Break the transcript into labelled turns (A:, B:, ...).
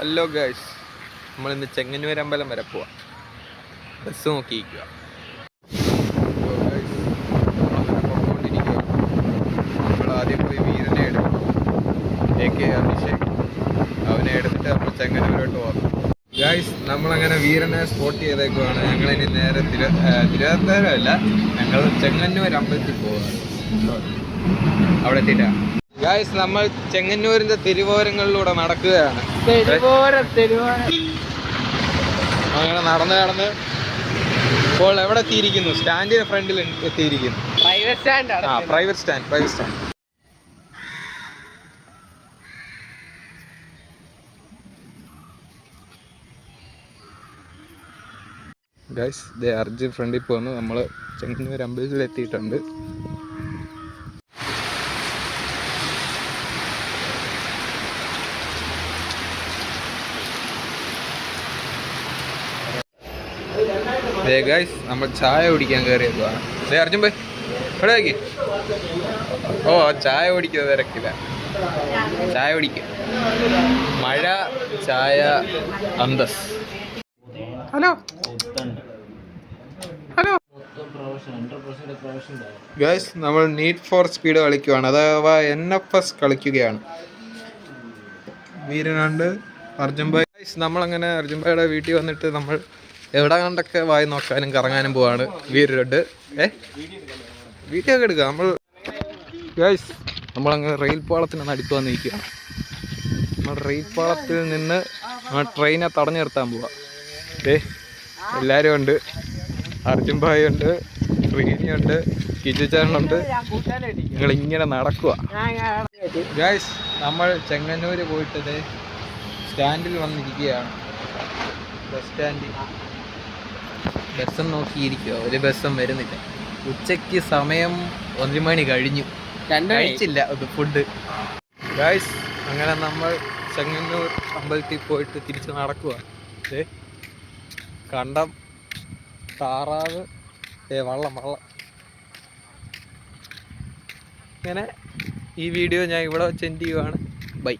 A: Hello guys, നമ്മളിന്ന് ചെങ്ങന്നൂർ അമ്പലം വരെ പോവാം. ബസ് നോക്കിയിരിക്കുക. നമ്മൾ ആദ്യം പോയി വീരനെ എടുക്കും, AK അഭിഷേക്. അവനെ എടുത്തിട്ട് നമ്മൾ ചെങ്ങന്നൂരോട്ട് പോകാം. ഗൈസ്, നമ്മളങ്ങനെ വീരനെ സ്പോട്ട് ചെയ്തേക്കുവാണ്. ഞങ്ങളിനി നേരെ തിരുവനന്തപുരമല്ല, ഞങ്ങൾ ചെങ്ങന്നൂർ അമ്പലത്തിൽ പോവാണ്. അവിടെ എത്തിയിട്ടാ ഗൈസ്, നമ്മൾ ചെങ്ങന്നൂരിന്റെ തിരുവോരങ്ങളിലൂടെ നടക്കുകയാണ്. അങ്ങനെ നടന്ന് ഇപ്പോൾ എവിടെ എത്തിയിരിക്കുന്നു? സ്റ്റാൻഡിന് ഫ്രണ്ടിൽ എത്തിയിരിക്കുന്നു. Private stand. ഗൈസ്, അർജുൻ ഫ്രണ്ടിൽ പോന്നു. നമ്മൾ ചെങ്ങന്നൂർ അമ്പലത്തിൽ എത്തിയിട്ടുണ്ട്. ഗൈസ്, നമ്മൾ ചായ കുടിക്കാൻ കയറിയതാണ്. അർജുൻ പോയി ഇവിടെ വയ്ക്ക്. ഓ, ചായ കുടിക്കുന്നത് തിരക്കില്ല. ചായ കുടിക്കുക. മഴ, ചായ, അന്തസ്. ഹലോ ഗൈസ്, നമ്മൾ നീഡ് ഫോർ സ്പീഡ് കളിക്കുകയാണ്, അഥവാ NFS കളിക്കുകയാണ്. വീരനുണ്ട്, അർജുൻ ഭായ്. ഗൈസ്, നമ്മളങ്ങനെ അർജുൻ ഭായിയുടെ വീട്ടിൽ വന്നിട്ട് നമ്മൾ എവിടെ കണ്ടൊക്കെ വായി നോക്കാനും കറങ്ങാനും പോവാണ്. വീരരുണ്ട്. വീഡിയോ ഒക്കെ എടുക്കുക. ഗൈസ്, നമ്മളങ്ങനെ റെയിൽ പാളത്തിന് നടുക്ക് വന്നിരിക്കുക. നമ്മൾ റെയിൽ പാളത്തിൽ നിന്ന് ട്രെയിനെ തടഞ്ഞു നിർത്താൻ പോവാം. എല്ലാവരും ഉണ്ട്. അർജുൻ ഭായ് ഉണ്ട്, ശ്രീനിയുണ്ട്, കിജു ചേട്ടനുണ്ട്. നിങ്ങളിങ്ങനെ നടക്കുക. ഗൈസ്, നമ്മൾ ചെങ്ങന്നൂര് പോയിട്ട് സ്റ്റാൻഡിൽ വന്നിരിക്കുകയാണ്. ബസ് സ്റ്റാൻഡിൽ ബസ്സും നോക്കിയിരിക്കുക. ഒരു ബസ്സും വരുന്നില്ല. ഉച്ചയ്ക്ക് സമയം 1 മണി കഴിഞ്ഞു. കഴിച്ചില്ല ഫുഡ്. ഗൈസ്, അങ്ങനെ നമ്മൾ ചെങ്ങന്നൂർ അമ്പലത്തിൽ പോയിട്ട് തിരിച്ച് നടക്കുക. കണ്ടം, താറാവ്, വള്ളം. ഇങ്ങനെ ഈ വീഡിയോ ഞാൻ ഇവിടെ വെച്ച് എൻഡ് ചെയ്യുവാണ്. ബൈ.